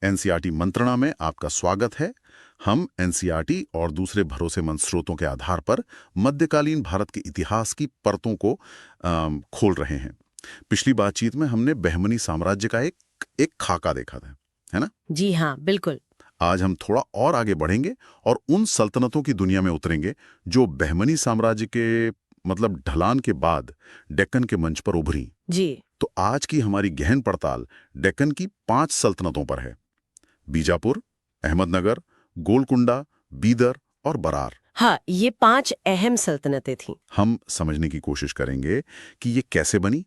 NCERT मंत्रणा में आपका स्वागत है। हम एनसीईआरटी और दूसरे भरोसेमंद स्रोतों के आधार पर मध्यकालीन भारत के इतिहास की परतों को खोल रहे हैं। पिछली बातचीत में हमने बहमनी साम्राज्य का एक खाका देखा था, है ना? जी हाँ, बिल्कुल। आज हम थोड़ा और आगे बढ़ेंगे और उन सल्तनतों की दुनिया में उतरेंगे जो बहमनी साम्राज्य के मतलब ढलान के बाद डेक्कन के मंच पर उभरी। जी। तो आज की हमारी गहन पड़ताल डेक्कन की 5 सल्तनतों पर है: बीजापुर, अहमदनगर, गोलकुंडा, बीदर और बरार। हाँ, ये 5 अहम सल्तनतें थीं। हम समझने की कोशिश करेंगे कि ये कैसे बनी,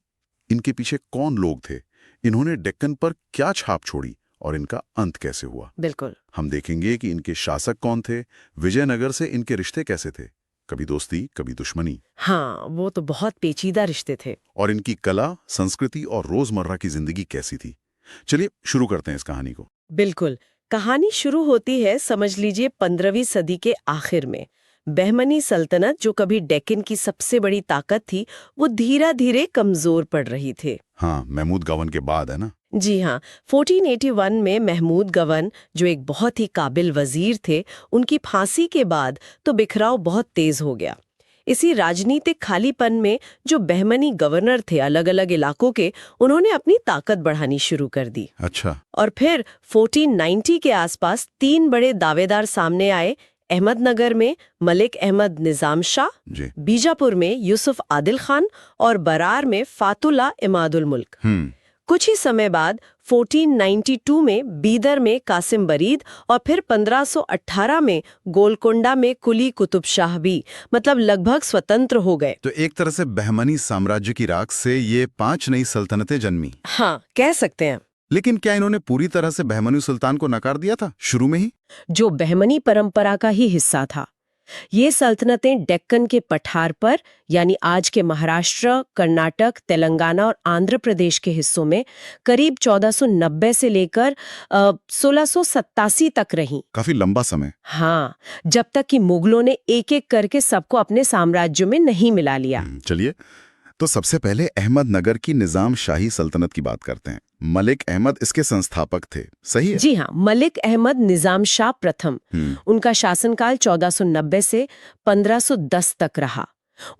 इनके पीछे कौन लोग थे, इन्होंने डेक्कन पर क्या छाप छोड़ी और इनका अंत कैसे हुआ। बिल्कुल। हम देखेंगे कि इनके शासक कौन थे, विजयनगर से इनके रिश्ते कैसे थे, कभी दोस्ती कभी दुश्मनी। हाँ, वो तो बहुत पेचीदा रिश्ते थे। और इनकी कला, संस्कृति और रोजमर्रा की जिंदगी कैसी थी। चलिए शुरू करते हैं इस कहानी को। बिल्कुल। कहानी शुरू होती है, समझ लीजिए, 15वीं सदी के आखिर में। बहमनी सल्तनत, जो कभी डेक्कन की सबसे बड़ी ताकत थी, वो धीरे धीरे कमजोर पड़ रही थी। हाँ, महमूद गवन के बाद, है ना? जी हाँ, 1481 में महमूद गवन, जो एक बहुत ही काबिल वजीर थे, उनकी फांसी के बाद तो बिखराव बहुत तेज हो गया। इसी राजनीतिक खालीपन में जो बहमनी गवर्नर थे अलग अलग इलाकों के, उन्होंने अपनी ताकत बढ़ानी शुरू कर दी। अच्छा। और फिर 1490 के आसपास 3 बड़े दावेदार सामने आए। अहमदनगर में मलिक अहमद निजाम शाह, जी। बीजापुर में यूसुफ आदिल खान और बरार में फातुल्ला इमादुल मुल्क। कुछ ही समय बाद 1492 में बीदर में कासिम बरीद और फिर 1518 में गोलकोंडा में कुली कुतुब शाह भी, मतलब लगभग स्वतंत्र हो गए। तो एक तरह से बहमनी साम्राज्य की राख से ये 5 नई सल्तनतें जन्मी। हाँ, कह सकते हैं। लेकिन क्या इन्होंने पूरी तरह से बहमनी सुल्तान को नकार दिया था शुरू में ही? जो बहमनी परंपरा का ही हिस्सा था। ये सल्तनतें डेक्कन के पठार पर, यानी आज के महाराष्ट्र, कर्नाटक, तेलंगाना और आंध्र प्रदेश के हिस्सों में करीब 1490 से लेकर 1687 तक रहीं। काफी लंबा समय। हाँ, जब तक कि मुगलों ने एक एक करके सबको अपने साम्राज्य में नहीं मिला लिया। चलिए, तो सबसे पहले अहमदनगर की निजाम शाही सल्तनत की बात करते हैं। मलिक अहमद इसके संस्थापक थे, सही है? जी हाँ, मलिक अहमद निजाम शाह प्रथम। उनका शासनकाल 1490 से 1510 तक रहा।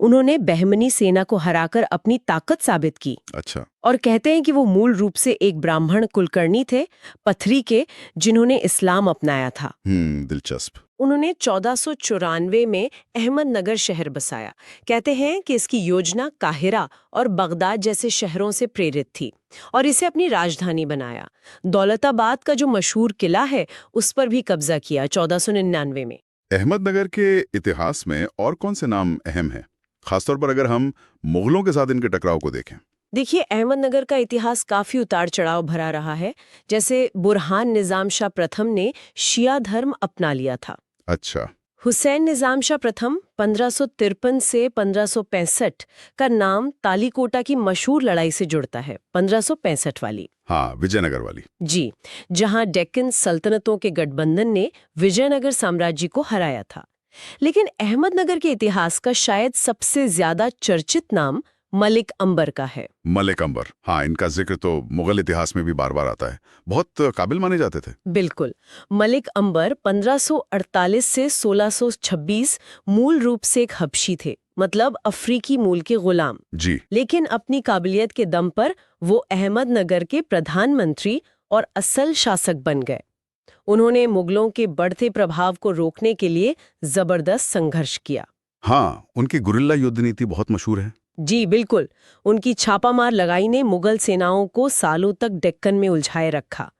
उन्होंने बहमनी सेना को हराकर अपनी ताकत साबित की। अच्छा। और कहते हैं कि वो मूल रूप से एक ब्राह्मण कुलकर्णी थे, पथरी के, जिन्होंने इस्लाम अपनाया था। दिलचस्प। उन्होंने 1494 में अहमदनगर शहर बसाया। कहते हैं कि इसकी योजना काहिरा और बगदाद जैसे शहरों से प्रेरित थी और इसे अपनी राजधानी बनाया। दौलताबाद का जो मशहूर किला है, उस पर भी कब्जा किया 1499 में। अहमदनगर के इतिहास में और कौन से नाम अहम हैं, खासतौर पर अगर हम मुगलों के साथ इनके टकराव को देखें? देखिए, अहमदनगर का इतिहास काफी उतार चढ़ाव भरा रहा है। जैसे बुरहान निजाम शाह प्रथम ने शिया धर्म अपना लिया था। अच्छा। हुसैन निजाम शाह प्रथम 1553 से 1565 का नाम तालीकोटा की मशहूर लड़ाई से जुड़ता है, 1565 वाली। हाँ, विजयनगर वाली। जी, जहां डेक्कन सल्तनतों के गठबंधन ने विजयनगर साम्राज्य को हराया था। लेकिन अहमदनगर के इतिहास का शायद सबसे ज्यादा चर्चित नाम मलिक अंबर का है। मलिक अंबर, हाँ, इनका जिक्र तो मुगल इतिहास में भी बार बार आता है। बहुत काबिल माने जाते थे। बिल्कुल। मलिक अंबर 1548 से 1626 मूल रूप से एक हबशी थे, मतलब अफ्रीकी मूल के गुलाम। जी। लेकिन अपनी काबिलियत के दम पर वो अहमदनगर के प्रधानमंत्री और असल शासक बन गए। उन्होंने मुगलों के बढ़ते प्रभाव को रोकने के लिए जबरदस्त संघर्ष किया। हाँ, उनकी गुरिल्ला युद्ध नीति बहुत मशहूर है। जी बिल्कुल। उनकी छापामार लगाई ने मुगल सेनाओं को सालों तक डेक्कन में उलझाए रखा।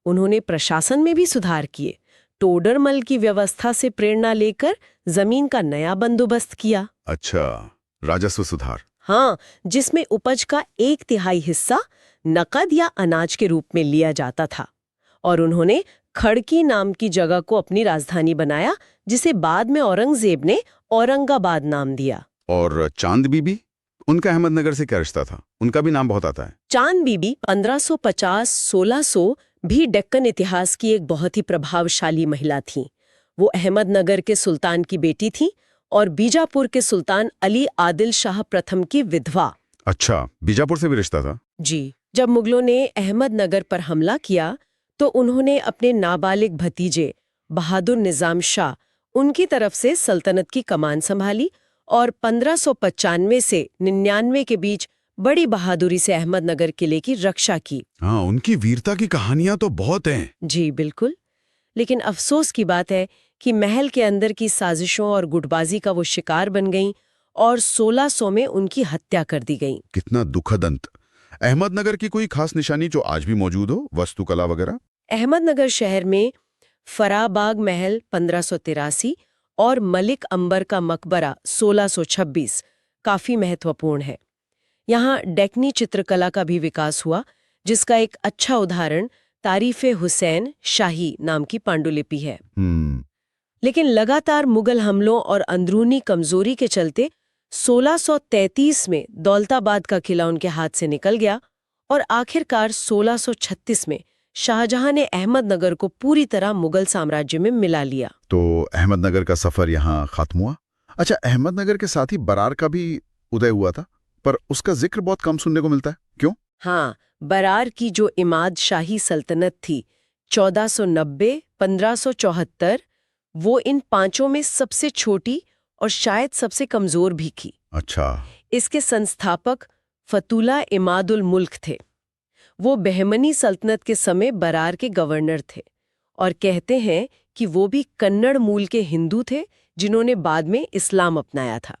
उन्होंने प्रशासन में भी सुधार किए, टोडरमल की व्यवस्था से प्रेरणा लेकर जमीन का नया बंदोबस्त किया। अच्छा, राजस्व सुधार। हाँ, जिसमें उपज का 1/3 हिस्सा नकद या अनाज के रूप में लिया जाता था। और उन्होंने खड़की नाम की जगह को अपनी राजधानी बनाया, जिसे बाद में औरंगजेब ने औरंगाबाद नाम दिया। और चांद बीबी, उनका अहमदनगर से क्या रिश्ता था? उनका भी नाम बहुत आता है। चांद बीबी 1550-1600 भी डेक्कन इतिहास की एक बहुत ही प्रभावशाली महिला थीं। वो अहमदनगर के सुल्तान की बेटी थीं और बीजापुर के सुल्तान अली आदिल शाह प्रथम की विधवा। अच्छा, बीजापुर से भी रिश्ता था? जी, जब मुगलों ने अहमदनगर पर हमला किया तो उन्होंने अपने नाबालिग भतीजे बहादुर निजाम शाह उनकी तरफ से सल्तनत की कमान संभाली और 1595 से 99 के बीच बड़ी बहादुरी से अहमदनगर किले की रक्षा की। हाँ, उनकी वीरता की कहानियां तो बहुत हैं। जी बिल्कुल। लेकिन अफसोस की बात है कि महल के अंदर की साजिशों और गुटबाजी का वो शिकार बन गईं और 1600 में उनकी हत्या कर दी गई। कितना दुखद अंत। अहमदनगर की कोई खास निशानी जो आज भी मौजूद हो, वास्तुकला वगैरह? अहमदनगर शहर में फराबाग महल 1583 और मलिक अंबर का मकबरा 1626 काफी महत्वपूर्ण है। यहाँ डेक्नी चित्रकला का भी विकास हुआ, जिसका एक अच्छा उदाहरण तारीफ़े हुसैन शाही नाम की पांडुलिपि है। लेकिन लगातार मुगल हमलों और अंदरूनी कमजोरी के चलते 1633 में दौलताबाद का किला उनके हाथ से निकल गया और आखिरकार 1636 में शाहजहां ने अहमदनगर को पूरी तरह मुगल साम्राज्य में मिला लिया। तो अहमदनगर का सफर यहाँ खत्म हुआ। अच्छा, अहमदनगर के साथ ही बरार का भी उदय हुआ था, पर उसका जिक्र बहुत कम सुनने को मिलता है, क्यों? हाँ, बरार की जो इमाद शाही सल्तनत थी 1490, 1574, वो इन पांचों में सबसे छोटी और शायद सबसे कमजोर भी थी। अच्छा। इसके संस्थापक फतुल्ला इमादुल मुल्क थे। वो बहमनी सल्तनत के समय बरार के गवर्नर थे और कहते हैं कि वो भी कन्नड़ मूल के हिंदू थे जिन्होंने बाद में इस्लाम अपनाया था।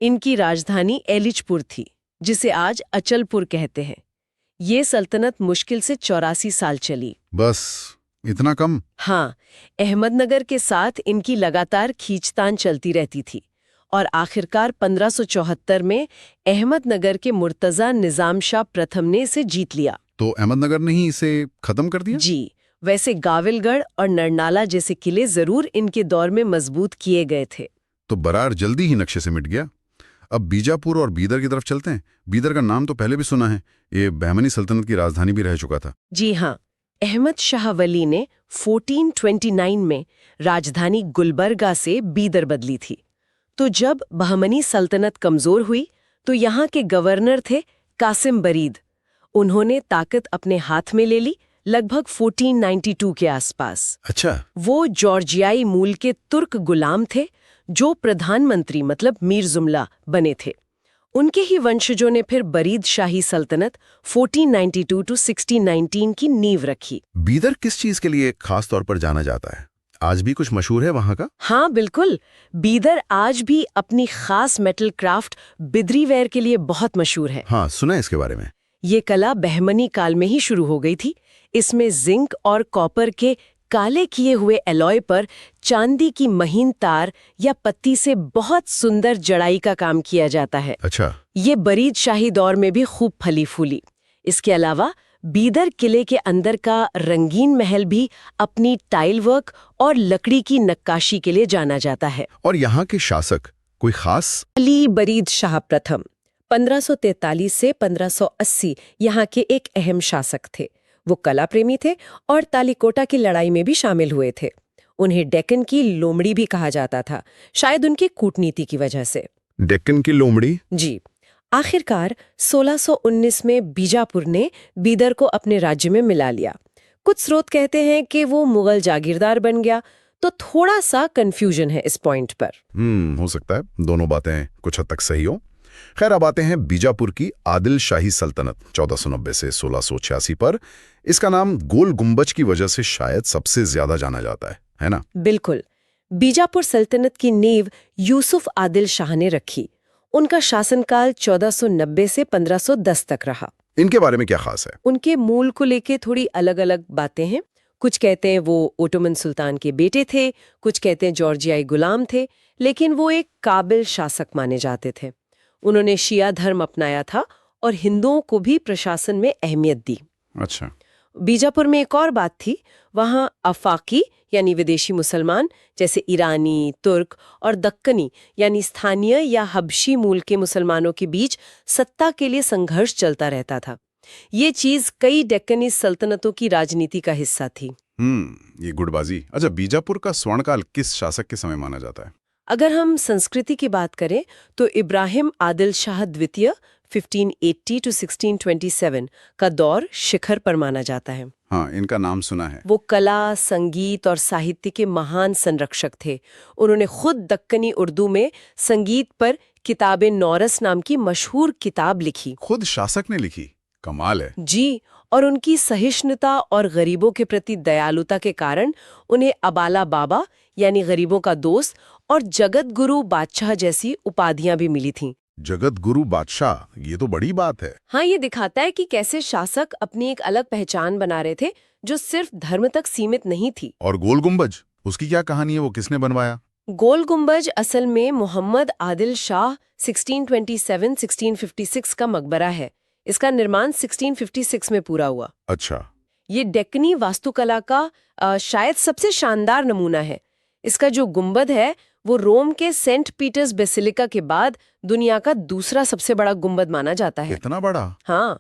इनकी राजधानी एलिचपुर थी, जिसे आज अचलपुर कहते हैं। ये सल्तनत मुश्किल से 84 साल चली। बस इतना कम? हाँ, अहमदनगर के साथ इनकी लगातार खींचतान चलती रहती थी और आखिरकार 1574 में अहमदनगर के मुर्तजा निजाम शाह प्रथम ने इसे जीत लिया। तो अहमदनगर ने ही इसे खत्म कर दिया? जी, वैसे गाविलगढ़ और नरनाला जैसे किले जरूर इनके दौर में मजबूत किए गए थे। तो बरार जल्दी ही नक्शे से मिट गया। अब बीजापुर और बीदर की तरफ चलते हैं। बीदर का नाम तो पहले भी सुना है, ये बहमनी सल्तनत की राजधानी भी रह चुका था। जी हाँ, अहमद शाह वली ने 1429 में राजधानी गुलबर्गा से बीदर बदली थी। तो जब बहमनी सल्तनत कमजोर हुई तो यहाँ के गवर्नर थे कासिम बरीद। उन्होंने ताकत अपने हाथ में ले ली लगभग 1492 के आसपास। अच्छा। वो जॉर्जियाई मूल के तुर्क गुलाम थे जो प्रधानमंत्री मतलब मीर जुमला बने थे। उनके ही वंशजों ने फिर बरीद शाही सल्तनत 1492 टू 1619 की नींव रखी। बीदर किस चीज के लिए खास तौर पर जाना जाता है? आज भी कुछ मशहूर है वहां का? हाँ बिल्कुल, बीदर आज भी अपनी खास मेटल क्राफ्ट बिदरी वेयर के लिए बहुत मशहूर है। हाँ, सुना है इसके बारे में। ये कला बहमनी काल में ही शुरू हो गई थी। इसमें जिंक और कॉपर के काले किए हुए एलॉय पर चांदी की महीन तार या पत्ती से बहुत सुंदर जड़ाई का काम किया जाता है। अच्छा। ये बरीद शाही दौर में भी खूब फली फूली। इसके अलावा बीदर किले के अंदर का रंगीन महल भी अपनी टाइल वर्क और लकड़ी की नक्काशी के लिए जाना जाता है। और यहाँ के शासक कोई खास? अली बरीद शाह प्रथम 1543 से 1580 यहाँ के एक अहम शासक थे। वो कला प्रेमी थे और तालीकोटा की लड़ाई में भी शामिल हुए थे। उन्हें डेक्कन की लोमड़ी भी कहा जाता था, शायद उनकी कूटनीति की वजह से। डेक्कन की लोमड़ी? जी। आखिरकार 1619 में बीजापुर ने बीदर को अपने राज्य में मिला लिया। कुछ स्रोत कहते हैं कि वो मुगल जागीरदार बन गया, तो थोड़ा सा कंफ्यूजन है इस पॉइंट पर। हो सकता है दोनों बातें कुछ हद तक सही हो। खैर, अब आते हैं बीजापुर की आदिल शाही सल्तनत 1490 से 1686 पर। इसका नाम गोल गुंबज की वजह से शायद सबसे ज्यादा जाना जाता है ना? बिल्कुल। बीजापुर सल्तनत की नींव यूसुफ आदिल शाह ने रखी। उनका शासनकाल 1490 से 1510 तक रहा। इनके बारे में क्या खास है? उनके मूल को लेके थोड़ी अलग-अलग बातें हैं। कुछ कहते हैं वो ओटोमन सुल्तान के बेटे थे, कुछ कहते हैं जॉर्जियाई गुलाम थे, लेकिन वो एक काबिल शासक माने जाते थे। उन्होंने शिया धर्म अपनाया था और हिंदुओं को भी प्रशासन में अहमियत दी। अच्छा। बीजापुर में एक और बात थी, वहाँ अफाकी यानी विदेशी मुसलमान जैसे ईरानी, तुर्क और दक्कनी यानी स्थानीय या हबशी मूल के मुसलमानों के बीच सत्ता के लिए संघर्ष चलता रहता था। ये चीज कई डेक्कनी सल्तनतों की राजनीति का हिस्सा थी। ये गुटबाजी। अच्छा, बीजापुर का स्वर्णकाल किस शासक के समय माना जाता है? अगर हम संस्कृति की बात करें तो इब्राहिम आदिल शाह द्वितीय 1580 to 1627 का दौर शिखर पर माना जाता है। हाँ, इनका नाम सुना है। वो कला, संगीत और साहित्य के महान संरक्षक थे। उन्होंने खुद दक्कनी उर्दू में संगीत पर किताबे नौरस नाम की मशहूर किताब लिखी। खुद शासक ने लिखी, कमाल है। जी, और उनकी सहिष्णुता और गरीबों के प्रति दयालुता के कारण उन्हें अबाला बाबा यानी गरीबों का दोस्त और जगत गुरु बादशाह जैसी उपाधियां भी मिली थीं। जगत गुरु बादशाह, ये तो बड़ी बात है। हाँ, ये दिखाता है कि कैसे शासक अपनी एक अलग पहचान बना रहे थे जो सिर्फ धर्म तक सीमित नहीं थी। और गोल गुंबज, उसकी क्या कहानी है, वो किसने बनवाया? गोल गुंबज असल में मोहम्मद आदिल शाह 1627-1656 का मकबरा है। इसका निर्माण 1656 में पूरा हुआ। अच्छा। ये डेक्कनी वास्तुकला का शायद सबसे शानदार नमूना है। इसका जो गुंबद है वो रोम के सेंट पीटर्स बेसिलिका के बाद दुनिया का दूसरा सबसे बड़ा गुंबद माना जाता है। इतना बड़ा? हाँ,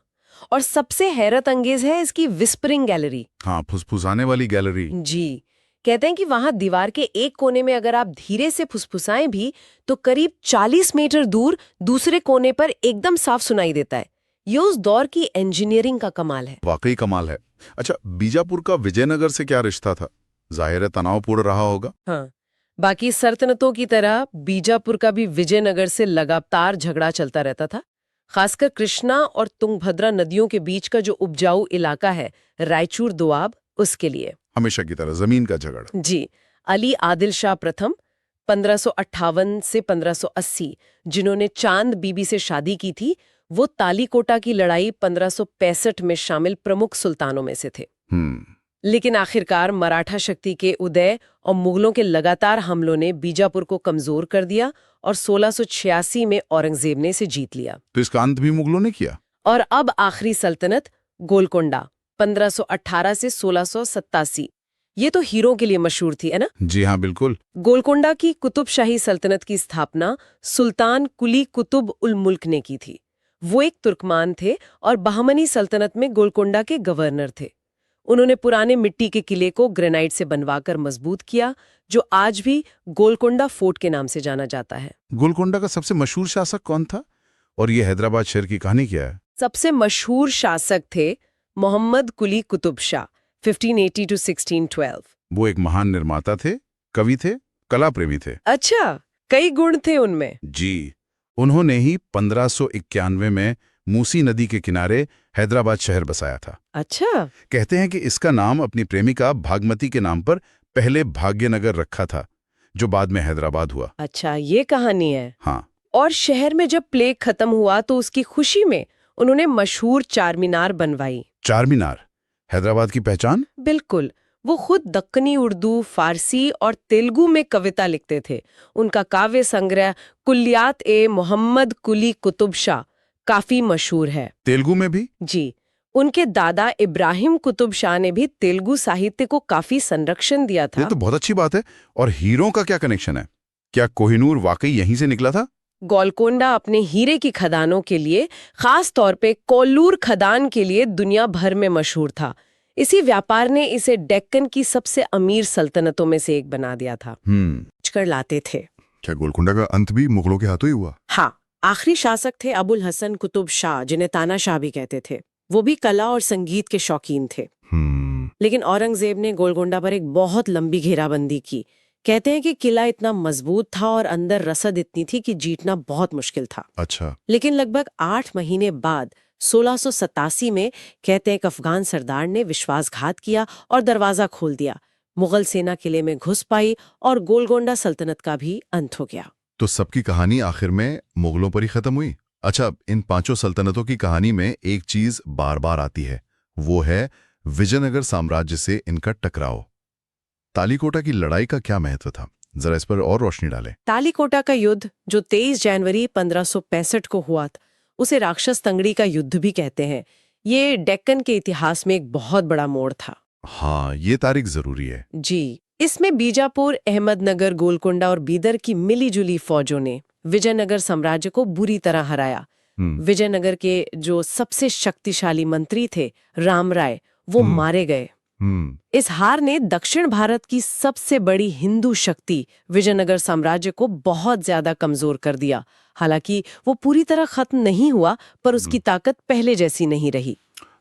और सबसे हैरत अंगेज है इसकी विस्परिंग गैलरी। हाँ, फुसफुसाने वाली गैलरी। जी, कहते हैं कि वहां दीवार के एक कोने में अगर आप धीरे से फुसफुसाएं भी तो करीब 40 मीटर दूर दूसरे कोने पर एकदम साफ सुनाई देता है। ये उस दौर की इंजीनियरिंग का कमाल है। वाकई कमाल है। अच्छा, बीजापुर का विजयनगर से क्या रिश्ता था? जाहिर है तनावपूर्ण रहा होगा। हाँ, बाकी सल्तनतों की तरह बीजापुर का भी विजयनगर से लगातार झगड़ा चलता रहता था। खासकर कृष्णा और तुंगभद्रा नदियों के बीच का जो उपजाऊ इलाका है रायचूर दोआब, उसके लिए हमेशा की तरह जमीन का झगड़ा। जी, अली आदिल शाह प्रथम 1558 से 1580 जिन्होंने चांद बीबी से शादी की थी, वो तालीकोटा की लड़ाई 1565 में शामिल प्रमुख सुल्तानों में से थे। लेकिन आखिरकार मराठा शक्ति के उदय और मुगलों के लगातार हमलों ने बीजापुर को कमजोर कर दिया और 1686 में औरंगजेब ने इसे जीत लिया। तो इसका अंत भी मुगलों ने किया। और अब आखिरी सल्तनत गोलकोंडा 1518 से 1687, ये तो हीरों के लिए मशहूर थी, है ना? जी हाँ, बिल्कुल। गोलकोंडा की कुतुब शाही सल्तनत की स्थापना सुल्तान कुली कुतुब उल मुल्क ने की थी। वो एक तुर्कमान थे और बहमनी सल्तनत में गोलकोंडा के गवर्नर थे। उन्होंने पुराने मिट्टी के किले को ग्रेनाइट से बनवाकर मजबूत किया, जो आज भी गोलकोंडा फोर्ट के नाम से जाना जाता है। गोलकोंडा का सबसे मशहूर शासक कौन था और ये हैदराबाद शहर की कहानी क्या है? सबसे मशहूर शासक थे मोहम्मद कुली कुतुब शाह 1580 to 1612। वो एक महान निर्माता थे, कवि थे, कला प्रेमी थे। अच्छा, कई गुण थे उनमें। जी, उन्होंने ही 1591 में मूसी नदी के किनारे हैदराबाद शहर बसाया था। अच्छा, कहते हैं कि इसका नाम अपनी प्रेमिका भागमती के नाम पर पहले भाग्यनगर रखा था, जो बाद में हैदराबाद हुआ। अच्छा, ये कहानी है। हाँ। और शहर में जब प्लेग खत्म हुआ तो उसकी खुशी में उन्होंने मशहूर चारमीनार बनवाई। चारमीनार हैदराबाद की पहचान? बिल्कुल। वो खुद दक्कनी उर्दू, फारसी और तेलुगु में कविता लिखते थे। उनका काव्य संग्रह कुल्लियात ए मोहम्मद कुली कुतुब शाह काफी मशहूर है। तेलुगु में भी? जी, उनके दादा इब्राहिम कुतुब शाह ने भी तेलुगु साहित्य को काफी संरक्षण दिया था। ये तो बहुत अच्छी बात है। और हीरों का क्या कनेक्शन है? क्या कोहिनूर वाकई यहीं से निकला था? गोलकोंडा अपने हीरे की खदानों के लिए, खास तौर पे कोल्लूर खदान के लिए दुनिया भर में मशहूर था। इसी व्यापार ने इसे डेक्कन की सबसे अमीर सल्तनतों में से एक बना दिया था। कर लाते थे। क्या गोलकोंडा का अंत भी मुगलों के हाथों ही हुआ? हाँ, आखिरी शासक थे अबुल हसन कुतुब शाह, जिन्हें तानाशाह भी कहते थे। वो भी कला और संगीत के शौकीन थे। लेकिन औरंगजेब ने गोलकोंडा पर एक बहुत लंबी घेराबंदी की। कहते हैं कि किला इतना मजबूत था और अंदर रसद इतनी थी कि जीतना बहुत मुश्किल था। अच्छा। लेकिन लगभग 8 महीने बाद 1687 में कहते हैं कि अफगान सरदार ने विश्वासघात किया और दरवाजा खोल दिया। मुगल सेना किले में घुस पाई और गोलकोंडा सल्तनत का भी अंत हो गया। तो सबकी कहानी आखिर में मुगलों पर ही खत्म हुई। अच्छा, इन पांचों सल्तनतों की कहानी में एक चीज बार बार आती है, वो है विजयनगर साम्राज्य से इनका टकराव। तालीकोटा की लड़ाई का क्या महत्व था, जरा इस पर और रोशनी डालें। तालीकोटा का युद्ध जो 23 जनवरी 1565 को हुआ था, उसे राक्षस तंगड़ी का युद्ध भी कहते हैं। ये डेक्कन के इतिहास में एक बहुत बड़ा मोड़ था। हाँ, ये तारीख जरूरी है। जी, इसमें बीजापुर, अहमदनगर, गोलकोंडा और बीदर की मिलीजुली फौजों ने विजयनगर साम्राज्य को बुरी तरह हराया। विजयनगर के जो सबसे शक्तिशाली मंत्री थे राम राय, वो मारे गए। इस हार ने दक्षिण भारत की सबसे बड़ी हिंदू शक्ति विजयनगर साम्राज्य को बहुत ज्यादा कमजोर कर दिया। हालांकि वो पूरी तरह खत्म नहीं हुआ, पर उसकी ताकत पहले जैसी नहीं रही।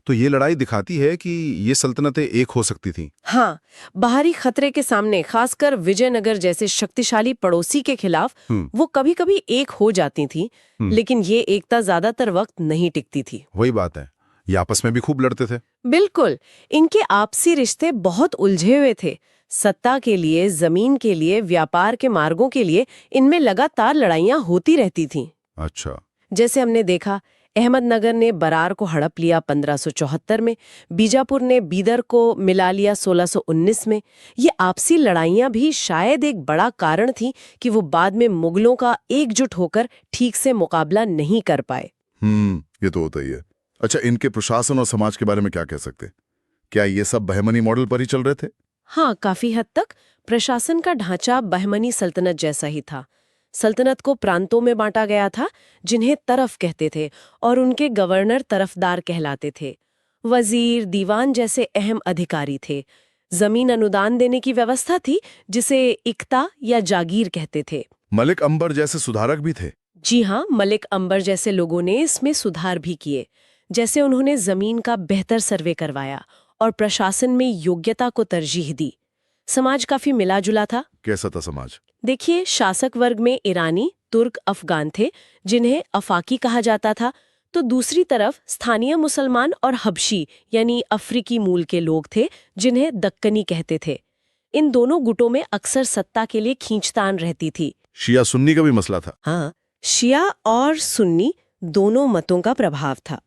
तो ये लड़ाई दिखाती है कि ये सल्तनतें एक हो सकती थीं। हाँ, बाहरी खतरे के सामने, खासकर विजयनगर जैसे शक्तिशाली पड़ोसी के खिलाफ, वो कभी-कभी एक हो जाती थी, लेकिन ये एकता ज्यादातर वक्त नहीं टिकती थी। वही बात है, ये आपस में भी खूब लड़ते थे। बिल्कुल, इनके आपसी रिश्ते बहुत उलझे हुए थे। सत्ता के लिए, जमीन के लिए, व्यापार के मार्गों के लिए इनमें लगातार लड़ाइयां होती रहती थीं। अच्छा। जैसे हमने देखा, अहमदनगर ने बरार को हड़प लिया 1574 में, बीजापुर ने बीदर को मिला लिया 1619 में। ये आपसी लड़ाइयां भी शायद एक बड़ा कारण थी कि वो बाद में मुगलों का एकजुट होकर ठीक से मुकाबला नहीं कर पाए। ये तो होता ही है। अच्छा, इनके प्रशासन और समाज के बारे में क्या कह सकते? क्या ये सब बहमनी मॉडल पर ही चल रहे थे? हाँ, काफी हद तक प्रशासन का ढांचा बहमनी सल्तनत जैसा ही था। सल्तनत को प्रांतों में बांटा गया था, जिन्हें तरफ कहते थे, और उनके गवर्नर तरफदार कहलाते थे। वजीर, दीवान जैसे अहम अधिकारी थे। जमीन अनुदान देने की व्यवस्था थी, जिसे इक्ता या जागीर कहते थे। मलिक अंबर जैसे सुधारक भी थे। जी हाँ, मलिक अंबर जैसे लोगों ने इसमें सुधार भी किए। जैसे उन्होंने जमीन का बेहतर सर्वे करवाया और प्रशासन में योग्यता को तरजीह दी। समाज काफी मिला जुला था। कैसा था समाज? देखिए, शासक वर्ग में ईरानी, तुर्क, अफगान थे, जिन्हें अफाकी कहा जाता था। तो दूसरी तरफ स्थानीय मुसलमान और हबशी यानी अफ्रीकी मूल के लोग थे, जिन्हें दक्कनी कहते थे। इन दोनों गुटों में अक्सर सत्ता के लिए खींचतान रहती थी। शिया सुन्नी का भी मसला था। हाँ, शिया और सुन्नी दोनों मतों का प्रभाव था।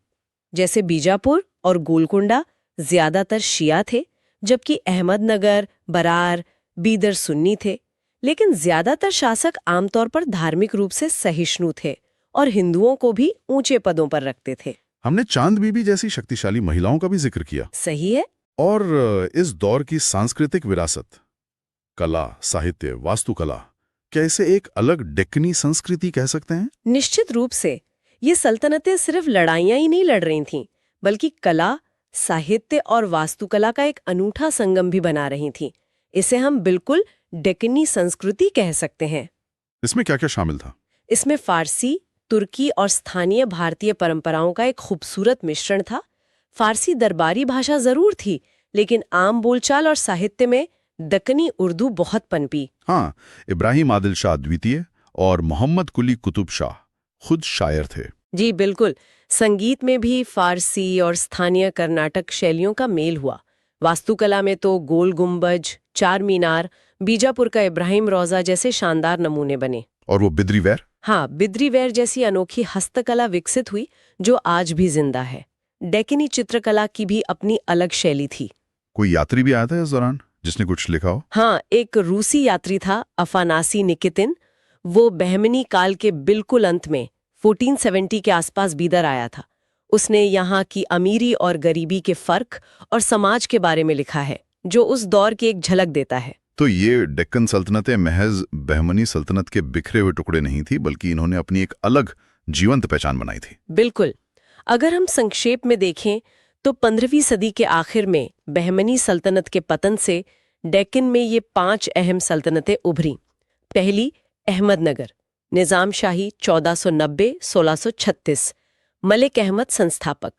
जैसे बीजापुर और गोलकुंडा ज्यादातर शिया थे, जबकि अहमदनगर, बरार, बीदर सुन्नी थे। लेकिन ज्यादातर शासक आमतौर पर धार्मिक रूप से सहिष्णु थे और हिंदुओं को भी ऊंचे पदों पर रखते थे। हमने चांद बीबी जैसी शक्तिशाली महिलाओं का भी जिक्र किया। सही है। और इस दौर की सांस्कृतिक विरासत, कला, साहित्य, वास्तुकला, क्या इसे एक अलग डेक्कनी संस्कृति कह सकते हैं? निश्चित रूप से। ये सल्तनतें सिर्फ लड़ाइयां ही नहीं लड़ रही थीं, बल्कि कला, साहित्य और वास्तुकला का एक अनूठा संगम भी बना रही थीं। इसे हम बिल्कुल डेक्कनी संस्कृति कह सकते हैं। इसमें क्या क्या शामिल था? इसमें फारसी, तुर्की और स्थानीय भारतीय परंपराओं का एक खूबसूरत मिश्रण था। फारसी दरबारी भाषा जरूर थी, लेकिन आम बोलचाल और साहित्य में दक्कनी उर्दू बहुत पनपी। हाँ, इब्राहिम आदिल शाह द्वितीय और मोहम्मद कुली कुतुब शाह खुद शायर थे। जी बिल्कुल। संगीत में भी फारसी और स्थानीय कर्नाटक शैलियों का मेल हुआ। वास्तुकला में तो गोल गुंबज, चार मीनार, बीजापुर का इब्राहिम रोजा जैसे शानदार नमूने बने। और वो बिद्री वैर? हाँ, बिद्री वैर जैसी अनोखी हस्तकला विकसित हुई, जो आज भी जिंदा है। डेक्कनी चित्रकला की भी अपनी अलग शैली थी। कोई यात्री भी आया था इस दौरान जिसने कुछ लिखा हो? हाँ, एक रूसी यात्री था, अफानासी निकितिन। वो बहमनी काल के बिल्कुल अंत में 1470 के आसपास बीदर आया था। उसने यहाँ की अमीरी और गरीबी के फर्क और समाज के बारे में लिखा है, जो उस दौर की एक झलक देता है। तो ये डेक्कन सल्तनतें महज बहमनी सल्तनत के बिखरे हुए टुकड़े नहीं थी, बल्कि इन्होंने अपनी एक अलग जीवंत पहचान बनाई थी। बिल्कुल। अगर हम संक्षेप में देखें तो 15वीं सदी के आखिर में बहमनी सल्तनत के पतन से डेक्कन में ये 5 अहम सल्तनतें उभरी। पहली, अहमदनगर, निजाम शाही 1490-1636, मलिक अहमद संस्थापक,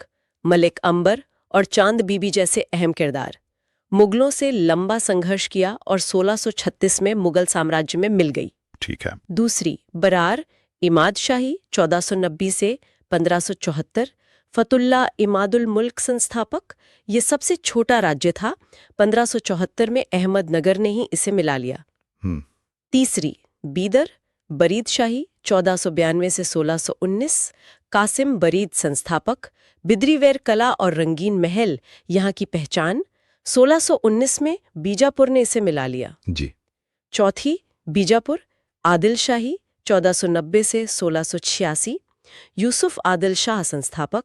मलिक अंबर और चांद बीबी जैसे अहम किरदार। मुगलों से लंबा संघर्ष किया और 1636 में मुगल साम्राज्य में मिल गई। ठीक है। दूसरी, बरार, इमाद शाही 1490 से 1574, फतुल्ला इमादुल मुल्क संस्थापक। ये सबसे छोटा राज्य था। 1574 में अहमदनगर ने ही इसे मिला लिया। तीसरी, बीदर, बरीद शाही 1492 से 1619, कासिम बरीद संस्थापक। बिद्रीवेर कला और रंगीन महल यहाँ की पहचान। 1619 में बीजापुर ने इसे मिला लिया। जी। चौथी, बीजापुर, आदिल शाही 1490 से 1686, यूसुफ आदिल शाह संस्थापक।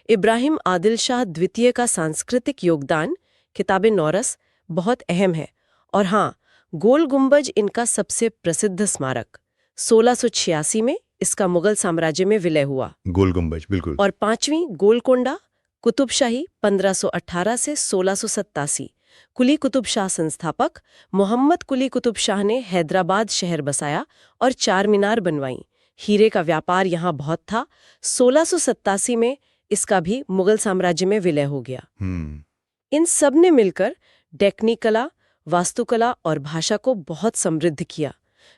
इब्राहिम आदिल शाह द्वितीय का सांस्कृतिक योगदान, किताबे नौरस, बहुत अहम है। और हाँ, गोल गुंबज इनका सबसे प्रसिद्ध स्मारक। 1686 में इसका मुगल साम्राज्य में विलय हुआ। गोल गुंबज, बिल्कुल। और पांचवी, गोलकोंडा, कुतुब शाही 1518 से 1687, कुली कुतुब शाह संस्थापक मोहम्मद कुली कुतुब शाह ने हैदराबाद शहर बसाया और 4 मीनार बनवाई। हीरे का व्यापार यहाँ बहुत था। 1687 में इसका भी मुगल साम्राज्य में विलय हो गया। इन सब ने मिलकर डेक्कनी कला, वास्तुकला और भाषा को बहुत समृद्ध किया।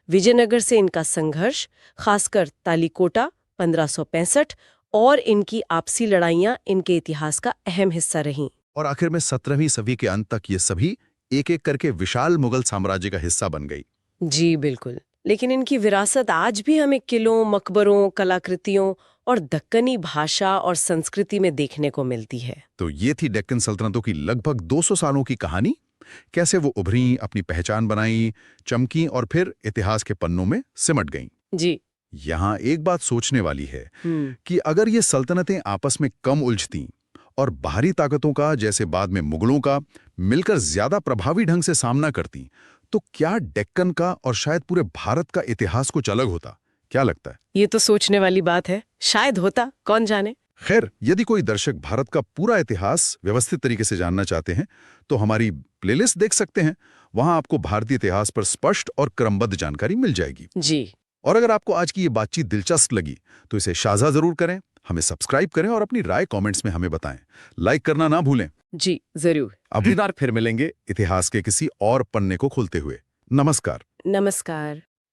विजयनगर से इनका संघर्ष, खासकर तालीकोटा 1565 और इनकी आपसी लड़ाइयां इनके इतिहास का अहम हिस्सा रहीं। और आखिर में 17वीं सदी के अंत तक ये सभी एक एक करके विशाल मुगल साम्राज्य का हिस्सा बन गई। जी बिल्कुल। लेकिन इनकी विरासत आज भी हमें किलों, मकबरों, कलाकृतियों और दक्कनी भाषा और संस्कृति में देखने को मिलती है। तो ये थी डेक्कन सल्तनतों की लगभग 200 सालों की कहानी। कैसे वो उभरी, अपनी पहचान बनाई, चमकी और फिर इतिहास के पन्नों में सिमट गईं। जी। यहाँ एक बात सोचने वाली है कि अगर ये सल्तनतें आपस में कम उलझती और बाहरी ताकतों का, जैसे बाद में मुगलों का, मिलकर ज्यादा प्रभावी ढंग से सामना करती, तो क्या डेक्कन का और शायद पूरे भारत का इतिहास कुछ अलग होता? क्या लगता है? ये तो सोचने वाली बात है। शायद होता, कौन जाने। खैर, यदि कोई दर्शक भारत का पूरा इतिहास व्यवस्थित तरीके से जानना चाहते हैं तो हमारी प्लेलिस्ट देख सकते हैं। वहां आपको भारतीय इतिहास पर स्पष्ट और क्रमबद्ध जानकारी मिल जाएगी। जी। और अगर आपको आज की ये बातचीत दिलचस्प लगी तो इसे साझा जरूर करें, हमें सब्सक्राइब करें और अपनी राय कमेंट्स में हमें बताएं। लाइक करना ना भूलें। जी जरूर। अगली बार फिर मिलेंगे इतिहास के किसी और पन्ने को खोलते हुए। नमस्कार। नमस्कार।